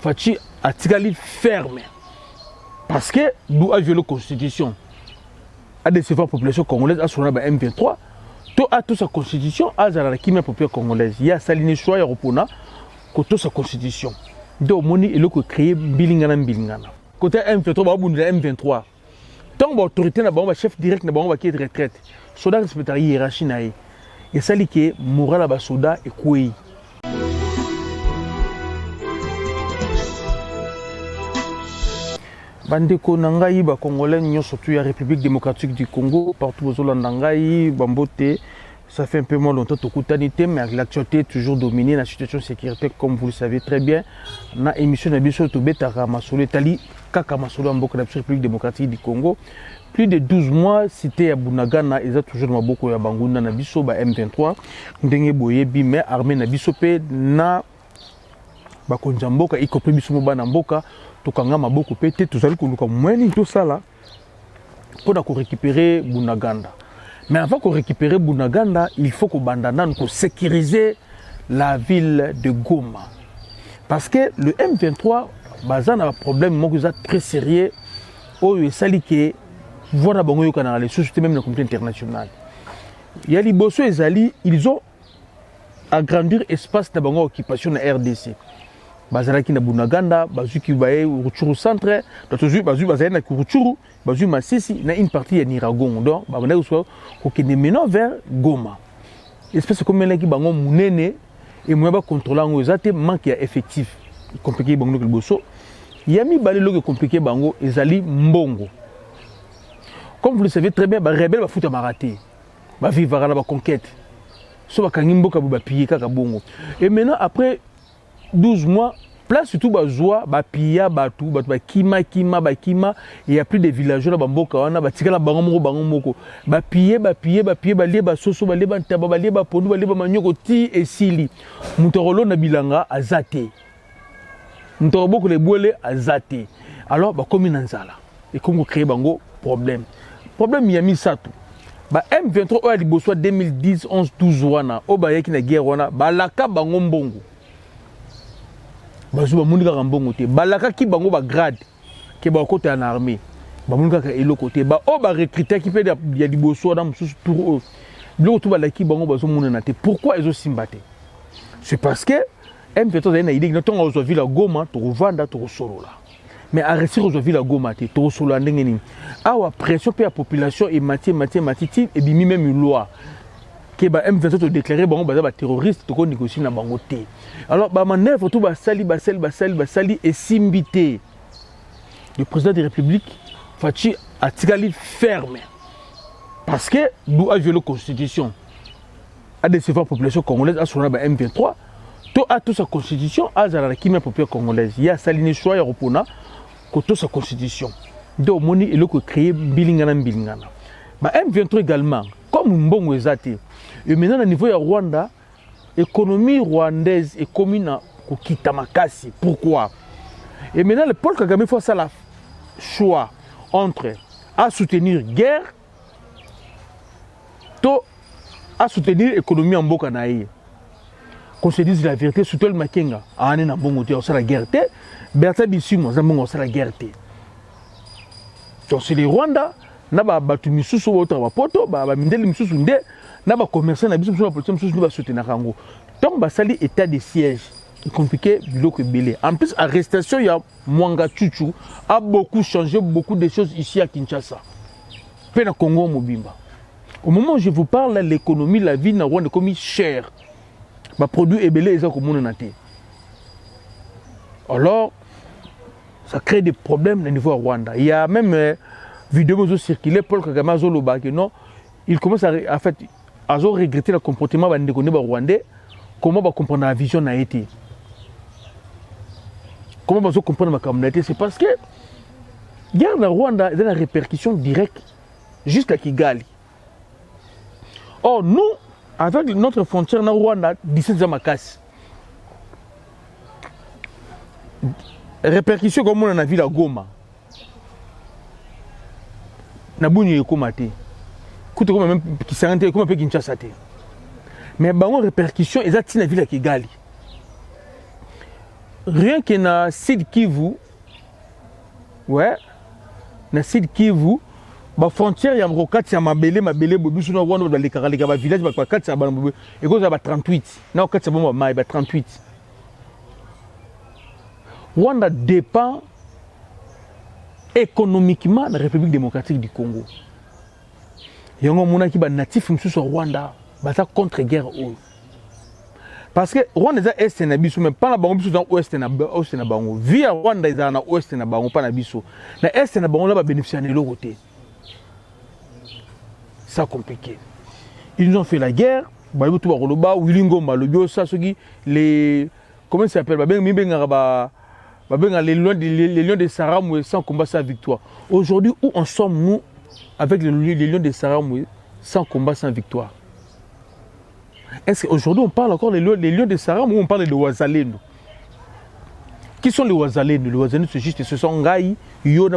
Fachi atikali ferme. Parce que nous avons violé la constitution. A décevoir la population congolaise à son M23. Tout a toute sa constitution à la qui met la population congolaise. Il y a Saline choix européen que sa constitution. Donc moni est le que créé bilingana. Côté M23 ba bunda M23. Tant l'autorité na ba chef direct na ba qui est retraite. Soda respecter la hiérarchie na. Et ça li que moral ba soda et quoi. Bandeko nangai ba congolais surtout la République démocratique du Congo partout aux Hollandais bambote ça fait un peu moins longtemps que kutanité mais l'actualité est toujours dominée la situation sécuritaire comme vous le savez très bien na émission na biso to betaka masolo tali kaka masolo mboko la République démocratique du Congo plus de 12 mois cité ya Bunagana eza toujours maboko ya bangunda na biso ba M23 ndenge boyebi mais armée na biso pe na ba konjamboka iko pe biso mobana mboka tokanga maboko pete tozali koluka mweni tout ça là pour récupérer Bunaganda. Mais avant qu'on récupère Bunaganda, il faut qu'on bandana qu'on sécuriser la ville de Goma. Parce que le M23 bazan a un problème très sérieux au salike voilà bango yokana les sociétés même la communauté internationale. Il y a les bosso et ali, ils ont agrandir espace de bango occupation de RDC. Bazalaki na Bunaganda, bazuki baye Ruchuru centre, d'autres bazu bazaye na Ruchuru, bazu Masisi na une partie ya Niragongo. Donc babana ko kende maintenant vers Goma. Espèce comme melaki bango munene et moya ba contrôler ngo ezate manque ya effectif. Compliqué bango le bosso. Yami balelo que compliqué bango ezali mbongo. Comme vous le savez très bien, ba rebelle ba futa maraté. Ba vivre la ba conquête. So ba kangimboka ba piller kaka bongo. Et maintenant après 12 mois, place surtout bazoa, bapia, batou, bakima, il y a plus de villageois là, bamboka, on a batikala bangomoko, bapie, baleba soso, baleba ntaba, baleba pondu, baleba manyoko ti et sili. Mutorolo na bilanga azate. Mutoroboko le boile azate. Alors ba komi nanzala. Et comme créer bango problème. Problème yami satou. Ba M23 o ali boswa 2010 11 12 wana, o ba yaki na guerre wana, ba laka bango mbongo. Bazuba mundi kaka mbongo te balaka ki bango ba grade ke ba côté en armée ba mundi kaka elo côté ba o ba recruter ki pe ya liboso na mususu pour eux bilo to balaki bango bazo mona na te pourquoi ils ont simbaté c'est parce que M23 na idée que on ville à Goma to revanda to solola mais à rester aux ville à Goma te to solola ndenge ni awa pression pe la population et mati et bimi même une loi que ba M23 déclaré bango ba terroriste to ko négocier na bango te. Alors ba manœuvre tout ba sali et simbité. Le président de la République Fachi atikali ferme. Parce que nous avons violé la constitution. A décevoir la population congolaise à son M23 to a toute sa constitution à la qui met la population congolaise. Il y a Saline choix européen que toute sa constitution. Donc moni est le que créé bilingana. Ba M23 également comme mbongo ezate. Et maintenant, au niveau de Rwanda, l'économie rwandaise est commune à Kitamakasi. Pourquoi? Et maintenant, le Paul Kagame fait ça le choix entre à soutenir la guerre et à soutenir l'économie en Bokanaï. Qu'on se dise la vérité, soutenir le Makenga, à la guerre, Bertha Bissimo, à la guerre. Donc c'est les Rwandais. Naba batu misusu wota wapoto ba mindeli misusu nde naba commerçant na biso na politique misusu ba soutenir kango donc ba sali état de siège est compliqué biloko belé en plus arrestation ya Mwanga Chuchu a beaucoup changé beaucoup de choses ici à Kinshasa pe na Congo mobimba au moment où je vous parle l'économie la vie na Rwanda comme cher ba produit ebelé eza ko mona na te alors ça crée des problèmes au niveau de Rwanda il y a même vidéo qui circulé Paul Kagame a zoloba que non il commence à fait à regretter le comportement de rwandais comment va comprendre la vision n'a été comment va comprendre ma communauté c'est parce que guerre na Rwanda il y a une répercussion directe jusqu'à Kigali. Or nous avec notre frontière na Rwanda 17 ans makasi répercussion comme on a vu la Goma na bunyi ekomate kuto comme même qui s'arrête comme peu Kinshasa te mais bango répercussion exacti na ville ya Kigali rien que na Sud Kivu, ouais, na Sud Kivu, ba frontière ya mrokati ya mabele bobisu na wano dans les karalika ba village ba kati ya ba et cause ba 38 na kati ya ba mai ba 38. Rwanda dépend économiquement de la République démocratique du Congo. Il y a un qui est natif de Rwanda, qui est contre la guerre. Parce que Rwanda est est na biso mais pas na bango biso dans ouest na bango. Via Rwanda est na ouest na bango pas na biso. Na est na bango là ba bénéficier de l'autre côté. Ça compliqué. Ils nous ont fait la guerre, ba yoto ba koloba Wilingo Malobio ça ce qui les comment ça s'appelle les lions de Saramoué sans combat sans victoire. Aujourd'hui, où en sommes nous avec les lions de Saramoué sans combat sans victoire? Est-ce qu'aujourd'hui on parle encore des lions de Saramoué ou on parle de Ouazalendo? Qui sont les Ouazalendo? Les Ouazalendo, c'est juste, ce sont Ngaï, Yona,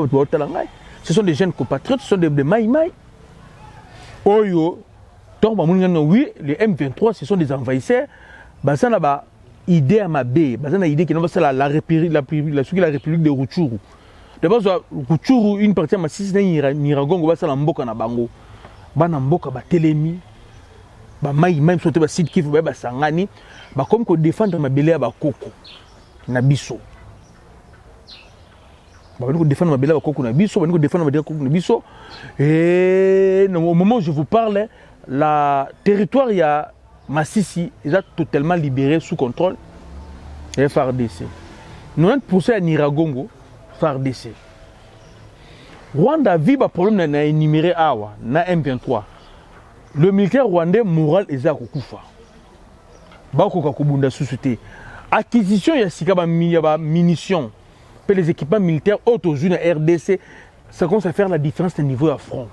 ce sont des jeunes compatriotes, ce sont des Maïmaï. Oyo, donc, oui, les M23, ce sont des envahisseurs. Ça n'a idée à ma baie, basana idée qui n'est pas la République de Rutshuru. D'abord, Rutshuru, une partie de ma six Niragongo, ça la mboka na bango. Bana mboka ba telemi, ba mai même sauté ba site kifu ba sangani, ba comme ko défendre ma belé ba koko na biso. Ba ko défendre ma belé ba koko na biso, ba ko défendre ma belé koko na biso. Et au moment où je vous parle, la territoire il y a Massissi est totalement libéré sous contrôle et FARDC. 90% à Niragongo, FARDC. Rwanda vit un problème na énuméré awa na M23. Le militaire rwandais moral est à Kufa. Bako Kubunda société. Acquisition ya sika ba munitions, les équipements militaires autour na RDC, ça commence à faire la différence de niveau à front.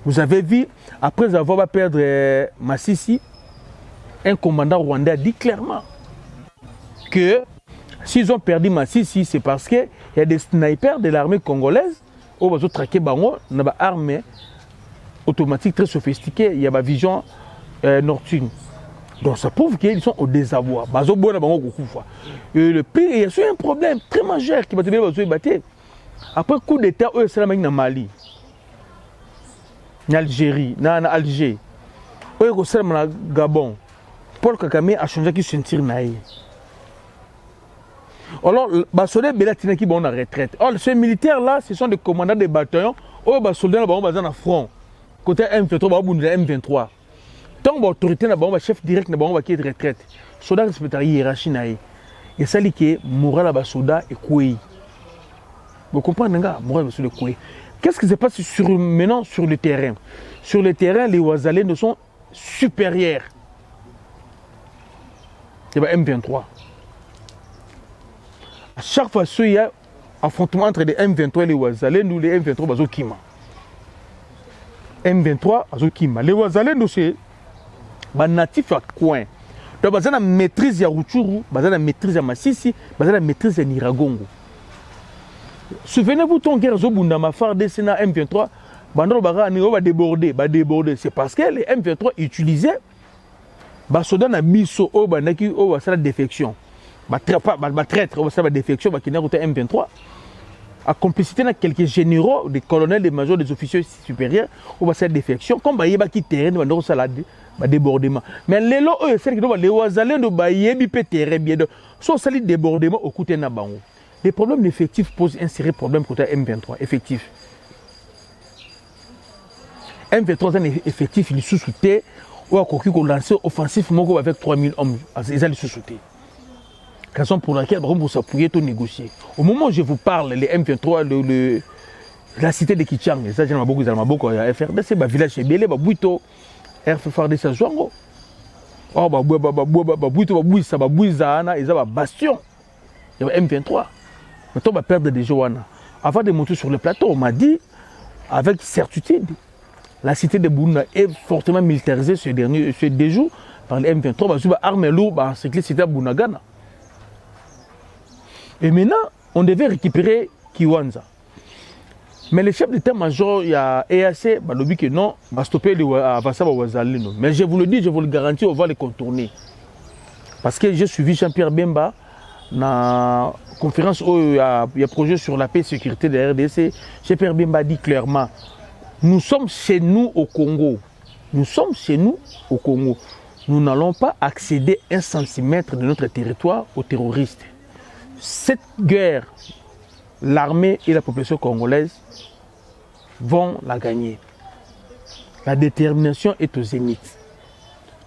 Vous avez vu après avoir perdu Massissi, un commandant rwandais a dit clairement que s'ils ont perdu Massissi, c'est parce qu'il y a des snipers de l'armée congolaise qui ont traqué Bango, une arme automatique très sophistiquée, il y a une vision nocturne. Donc ça prouve qu'ils sont au désarroi. Et le pire, il y a un problème très majeur qui va te battre. Après coup d'État, eux, c'est la même Mali, en Algérie, en Alger, eux, c'est le Gabon. Paul Kagame a changé qui sentir naïe. Alors, Bassolé Belatina qui bon en retraite. Or, ces militaires-là, ce sont des commandants des bataillons. Oh, Bassolé, là, on va front. Côté M23, on va M23. Tant que l'autorité, on va chef direct, on va qui est retraite. Soldat respecte la hiérarchie naïe. Et ça, c'est que moral à Bassoda est coué. Vous comprenez, gars, moral à est coué. Qu'est-ce qui se passe maintenant sur le terrain? Sur le terrain, les Ouazalais ne sont supérieurs. Il y a M23. À chaque fois qu'il y a un affrontement entre les M23 et les Ouazalais, nous les M23 bazo kima. M23 bazo kima. Les Ouazalais nous c'est des natifs à coin. Donc bazo na maîtrise ya Rutshuru, bazo na maîtrise ya Massissi, bazo na maîtrise ya Niragongo. Souvenez-vous ton guerre zo bundama FARDC na M23, bandolo baga ni va déborder, c'est parce que les M23 utilisaient soldats na biso o bandaki o la défection traître o la défection ba kina côté M23 à complicité na quelques généraux des colonels des majors des officiers supérieurs o la défection comme ba yeba ki terrain ba ndoko sala débordement mais lelo eux c'est que les Ouazalendo ba yebi pe terrain bien so sali débordement au côté na bango. Les problèmes d'effectifs posent un sérieux problème côté M23 effectif. M23 un effectif il sous-souté ou à quoi qu'on lance offensivement avec 3000 hommes, ils allaient se sauter. Raison pour laquelle, pour s'appuyer, tout négocier. Au moment où je vous parle, les M23, la cité de Kichang, ça j'ai beaucoup de FRDC, le village chez Bélé, Bouito, FRDC, Zouango. Oh, Bouito, ça va Zahana, ils ont un bastion. Il y a M23. Maintenant, on va perdre des Johanna. Avant de monter sur le plateau, on m'a dit, avec certitude, la cité de Bouna est fortement militarisée ces deux jours par les M23, parce que l'armée lourde a encerclé la cité de Bunagana. Et maintenant, on devait récupérer Kiwanja. Mais le chef d'état-major, il y a EAC, il a dit que non, on va stopper les Ouazalendo. Mais je vous le dis, je vous le garantis, on va les contourner. Parce que j'ai suivi Jean-Pierre Bemba la conférence où il y a projet sur la paix et sécurité de la RDC, G.Pierre Bemba dit clairement, nous sommes chez nous au Congo. Nous sommes chez nous au Congo. Nous n'allons pas accéder 1 centimètre de notre territoire aux terroristes. Cette guerre, l'armée et la population congolaise vont la gagner. La détermination est au zénith.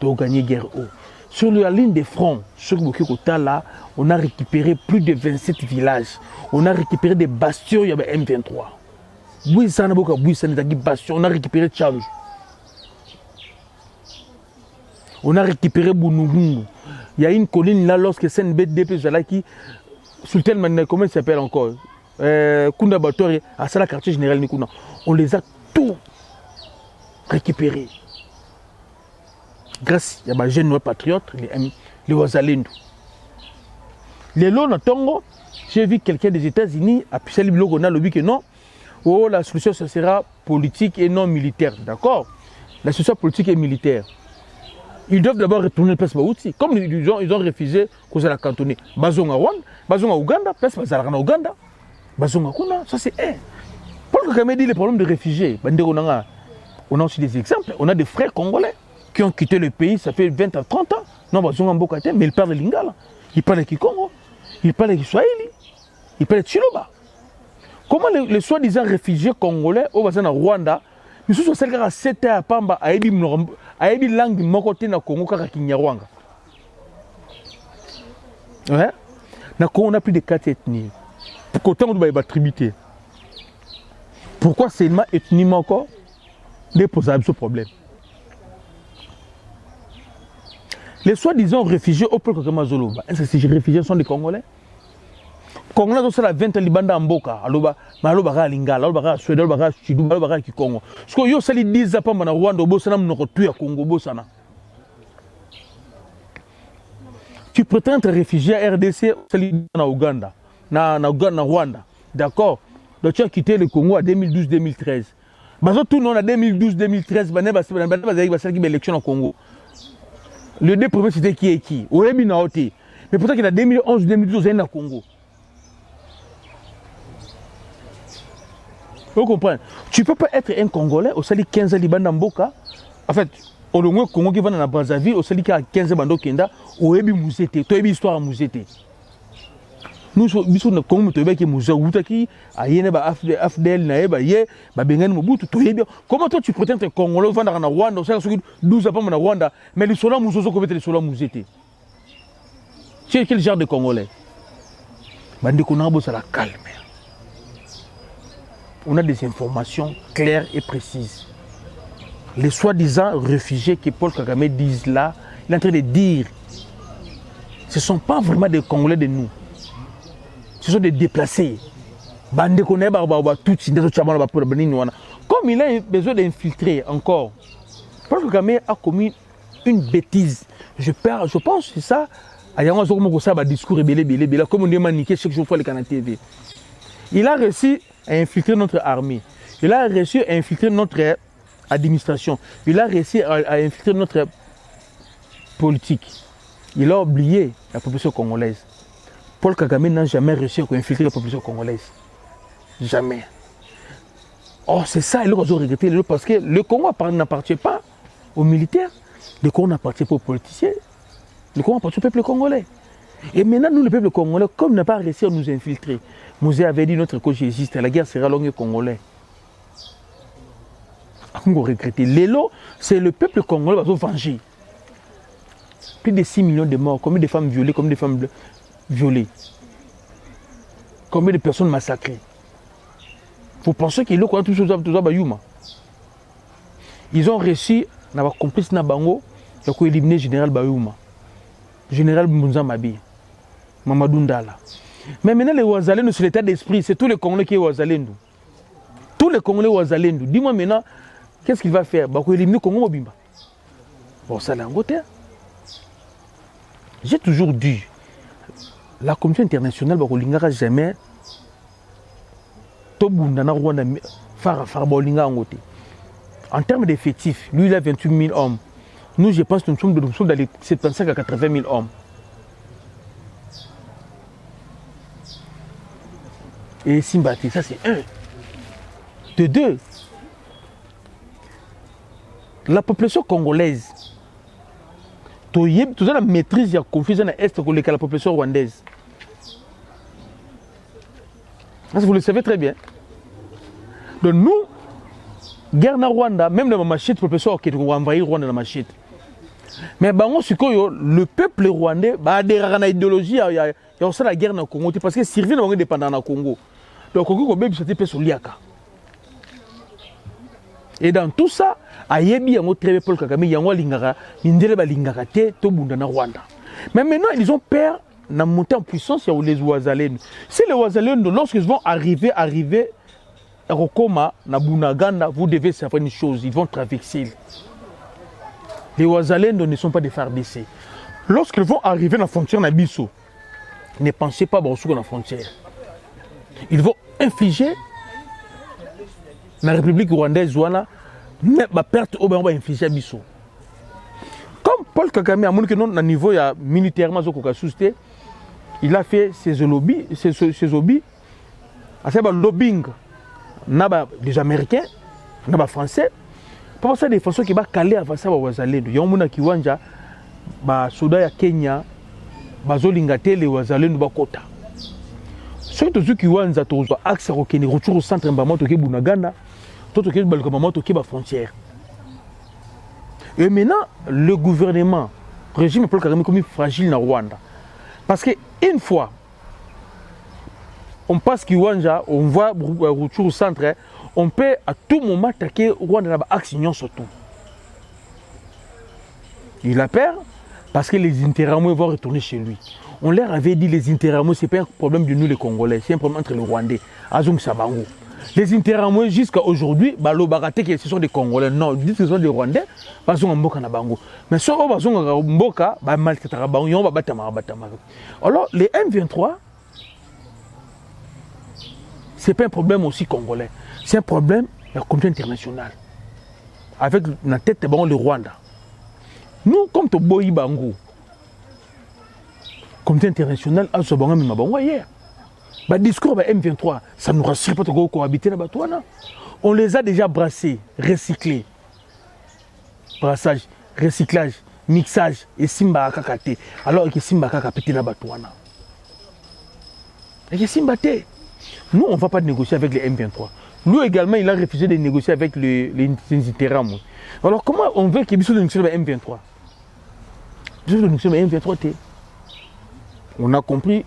De gagner guerre haut. Sur la ligne des fronts, sur Bokikota, là, on a récupéré plus de 27 villages. On a récupéré des bastions, il y avait M23. On a récupéré Tchanj. On a récupéré Bounougou. Il y a une colline là, lorsque SNBDP Zalaki, Sultan Mané, comment il s'appelle encore Kunda Batori, à ça, la quartier général Nikuna. On les a tous récupérés. Grâce à des jeunes patriotes, les Ouazalendou. Les lots dans Tongo, j'ai vu quelqu'un des États-Unis à Pichel Biloko na lobby que non, oh, la solution ce sera politique et non militaire. D'accord? La solution politique et militaire. Ils doivent d'abord retourner le place Baouti. Comme ils ont refusé qu'on se la cantonner. Bazonga Rwanda, Bazonga Ouganda, place Bazalana Ouganda, Bazonga Kuna, ça c'est un. Paul Kagame dit les problèmes de réfugiés. On a aussi des exemples. On a des frères congolais qui ont quitté le pays, ça fait 20 à 30 ans. Non, Bazonga Mbokate, mais ils parlent de Lingala. Ils parlent de Kikongo. Ils parlent de Kiswahili. Ils parlent de Chiloba. Comment les soi-disant réfugiés congolais au Bazana Rwanda, mais ce sont celles qui ont 7 ans à Pamba, à Ebi langue de côté na Congo kaka Kinyarwanga. Ouais. Na Congo on a plus de 4 ethnies. Pourquoi on doit tributaire? Pourquoi seulement ethnie encore dépose ce problème? Les soi-disant réfugiés au peuple Kamazoloba, est-ce que ces réfugiés sont des Congolais? Congolais ont la 20 libanda mboka, aloba ga lingala, aloba ga Suède, aloba ga Chidou, aloba ga Kikongo. Ce que yo sali 10 ans na Rwanda, bosana mnoko tuya Congo bosana. Tu prétends être réfugié à RDC, sali na Ouganda, na Rwanda. D'accord? Donc tu as quitté le Congo en 2012-2013. Bazo tout non en 2012-2013, bané basaki élection au Congo. Le deux premiers c'était qui est qui? Orebi na oti. Mais pourtant qu'il a 2011-2012 au Congo. Vous comprenez? Tu ne peux pas être un Congolais au sali 15 Liban Mboka. En fait, au moins Congo qui va dans la Brazzaville, au sali 15 Bando Kenda, au Ebi Mouzete, to Ebi histoire Mouzete. Nous sommes Congo to Ebi Mouza Outaki, Ayene ba Afdel Naeba Ye, ba Bengen Mobutu to Ebi. Comment toi tu prétends être Congolais va dans Rwanda, au sali 12 ans dans Rwanda, mais les soldats Mouzozo comme les soldats Mouzete. Tu es quel genre de Congolais? Bande Konabo ça la calme. On a des informations claires et précises. Les soi-disant réfugiés que Paul Kagame disent là, il est en train de dire, ce ne sont pas vraiment des Congolais de nous. Ce sont des déplacés. Comme il a besoin d'infiltrer encore, Paul Kagame a commis une bêtise. Je pense que c'est ça. Il y a un discours comme on dit maniqué chaque jour pour les canaux TV. Il a réussi à infiltrer notre armée. Il a réussi à infiltrer notre administration. Il a réussi à infiltrer notre politique. Il a oublié la population congolaise. Paul Kagame n'a jamais réussi à infiltrer la population congolaise. Jamais. Oh, c'est ça, il a regretté parce que le Congo n'appartient pas aux militaires. Le Congo n'appartient pas aux politiciens. Le Congo appartient au peuple congolais. Et maintenant, nous, le peuple congolais, comme n'a pas réussi à nous infiltrer, Mouzé avait dit notre cause existe, la guerre sera longue et congolais. On va regretter. L'élo, c'est le peuple congolais qui va se venger. Plus de 6 millions de morts, combien de femmes violées, combien de femmes violées, combien de personnes massacrées. Vous pensez qu'ils ont tout ça, ils ont réussi, d'avoir complice Nabango, ils ont éliminé le général Bayouma, général Mounza Mabi, Mamadou Ndala. Mais maintenant, les Ouazalendou, c'est l'état d'esprit, c'est tous les Congolais qui sont Ouazalendou. Tous les Congolais Ouazalendou. Dis-moi maintenant, qu'est-ce qu'il va faire? Il va éliminer le Congo Mobimba. Bon, ça l'a Angleterre. J'ai toujours dit, la communauté internationale ne va jamais en termes d'effectifs, lui il a 28 000 hommes. Nous, je pense que nous sommes dans les 75 à 80 000 hommes. et Simbati. Ça, c'est un. De deux, la population congolaise, tout ça, la maîtrise, il y a confusion dans l'Est avec la population rwandaise. Vous le savez très bien. Donc nous, guerre na Rwanda, même dans ma machette, la population qui va envahir Rwanda dans ma machette. Mais le peuple rwandais a adhéré à l'idéologie, il y a aussi la guerre dans le Congo, parce que Sylvie n'est dépendant dans le Congo. Donc le Congo, c'est un peu sur l'Iaka. Et dans tout ça, Ayebi yango très Paul Kagame yango lingara, indele ba lingara te to bunda na Rwanda. Mais maintenant ils ont peur de monter en puissance sur les Ouazalendo. Si les Ouazalendo, lorsqu'ils vont arriver à Rokoma, na Bunaganda, vous devez savoir une chose, ils vont traverser. Les Ouazalendo ne sont pas des FARDC. Lorsqu'ils vont arriver à la frontière Nabiso, ne pensez pas sur la frontière. Ils vont infliger la République rwandaise, ma perte au Bénin va infliger à Bissau. Comme Paul Kagame a montré que à niveau militairement, il a fait ses lobbies, à savoir lobbying, les Américains, les Français, pour ça des façons qui va caler avant ça aux Wazalendo. Il y a un monde qui wanja, soda ya Kenya, bazolingate les Wazalendo bakota. Ceux qui wanja tozo axe rokeni retour au centre mbamato ke Bunagana. La frontière. Et maintenant, le gouvernement, le régime Paul Kagame comme fragile dans Rwanda. Parce qu'une fois, on passe Kiwanja, on voit retour au centre, on peut à tout moment attaquer Rwanda dans l'axe surtout. Il a peur parce que les Interamoués vont retourner chez lui. On leur avait dit les Interamoués, ce n'est pas un problème de nous les Congolais, c'est un problème entre les Rwandais, Azong Sabango. Les Interamoués jusqu'à aujourd'hui, ce sont des Congolais. Non, ils disent que ce sont des Rwandais, parce qu'ils sont des Bango. Mais ceux qui sont des Mboka, alors, les M23, ce n'est pas un problème aussi congolais. C'est un problème de la communauté internationale. Avec la tête de le Rwanda. Nous, comme Toboyi Bango, communauté internationale, hier. Le discours de M23, ça ne nous rassure pas de cohabiter dans Batouana. On les a déjà brassés, recyclés. Brassage, recyclage, mixage et Simba Kakate. Alors que Simba Kakate dans Batouana. Et que Simba Té. Nous, on ne va pas négocier avec les M23. Lui également, il a refusé de négocier avec les Interamoués. Alors comment on veut qu'il y ait des négociations avec M23? Des négociations avec M23, on a compris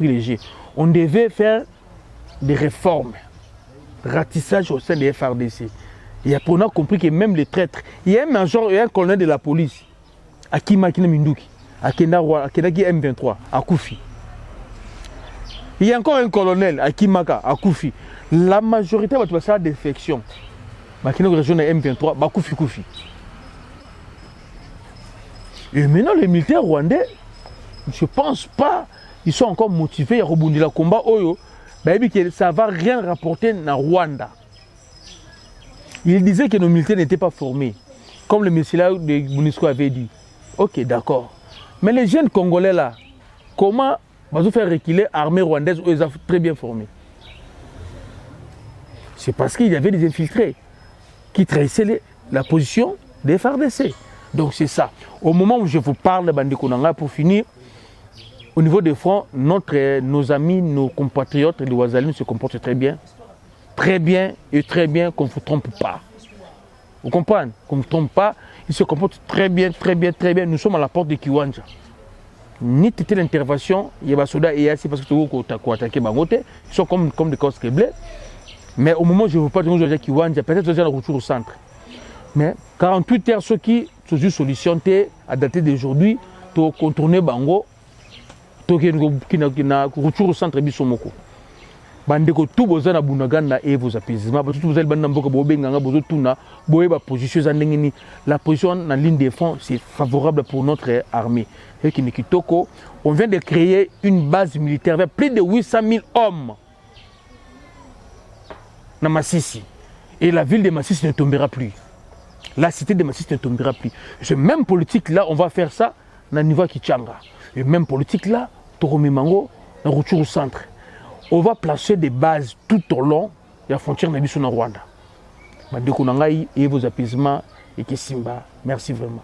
les jeux. On devait faire des réformes, ratissage au sein des FARDC. Et après, on a compris que même les traîtres, il y a un major et un colonel de la police, Akima Minduki, Akenaki M23, à Koufi. Il y a encore un colonel, Akimaka, à Koufi. La majorité va passer à la défection. Makina région de M23, bah Koufi. Et maintenant, les militaires rwandais, je ne pense pas. Ils sont encore motivés à rebondir le combat. Ça ne va rien rapporter dans Rwanda. Il disait que nos militaires n'étaient pas formés. Comme le monsieur là de MONUSCO avait dit. Ok, d'accord. Mais les jeunes Congolais là, comment va faire reculer l'armée rwandaise où ils sont très bien formés? C'est parce qu'il y avait des infiltrés qui trahissaient la position des FARDC. Donc c'est ça. Au moment où je vous parle de Bandikonanga, pour finir, au niveau des fronts, nos amis, nos compatriotes, les Ouazalendo se comportent très bien et très bien, qu'on ne vous trompe pas. Vous comprenez? Qu'on ne vous trompe pas, ils se comportent très bien. Nous sommes à la porte de Kiwanja. Ni toute l'intervention, il y a des soldats et c'est parce que tu as attaqué Bangote, ils sont comme des cosses blés. Mais au moment où je ne veux pas dire Kiwanja, peut-être que j'ai un retour au centre. Mais 48 heures, ceux qui sont une solution à dater d'aujourd'hui, pour contourner Bango, qui n'a retour au centre Bissomoko. Bandeko tout besoin na Bunagana et vos apaisements. Tout besoin de Mboka Bobenganga, Bozotuna, Boeba position la position en ligne de front, c'est favorable pour notre armée. Et Kitoko, on vient de créer une base militaire avec plus de 800 000 hommes dans Massissi. Et la ville de Massissi ne tombera plus. La cité de Massissi ne tombera plus. Ce même politique là, on va faire ça dans le niveau Kichanga. Et même politique là, Torome Mango, dans retour au centre. on va placer des bases tout au long de la frontière de Rwanda. Et vos apaisements et Simba. Merci vraiment.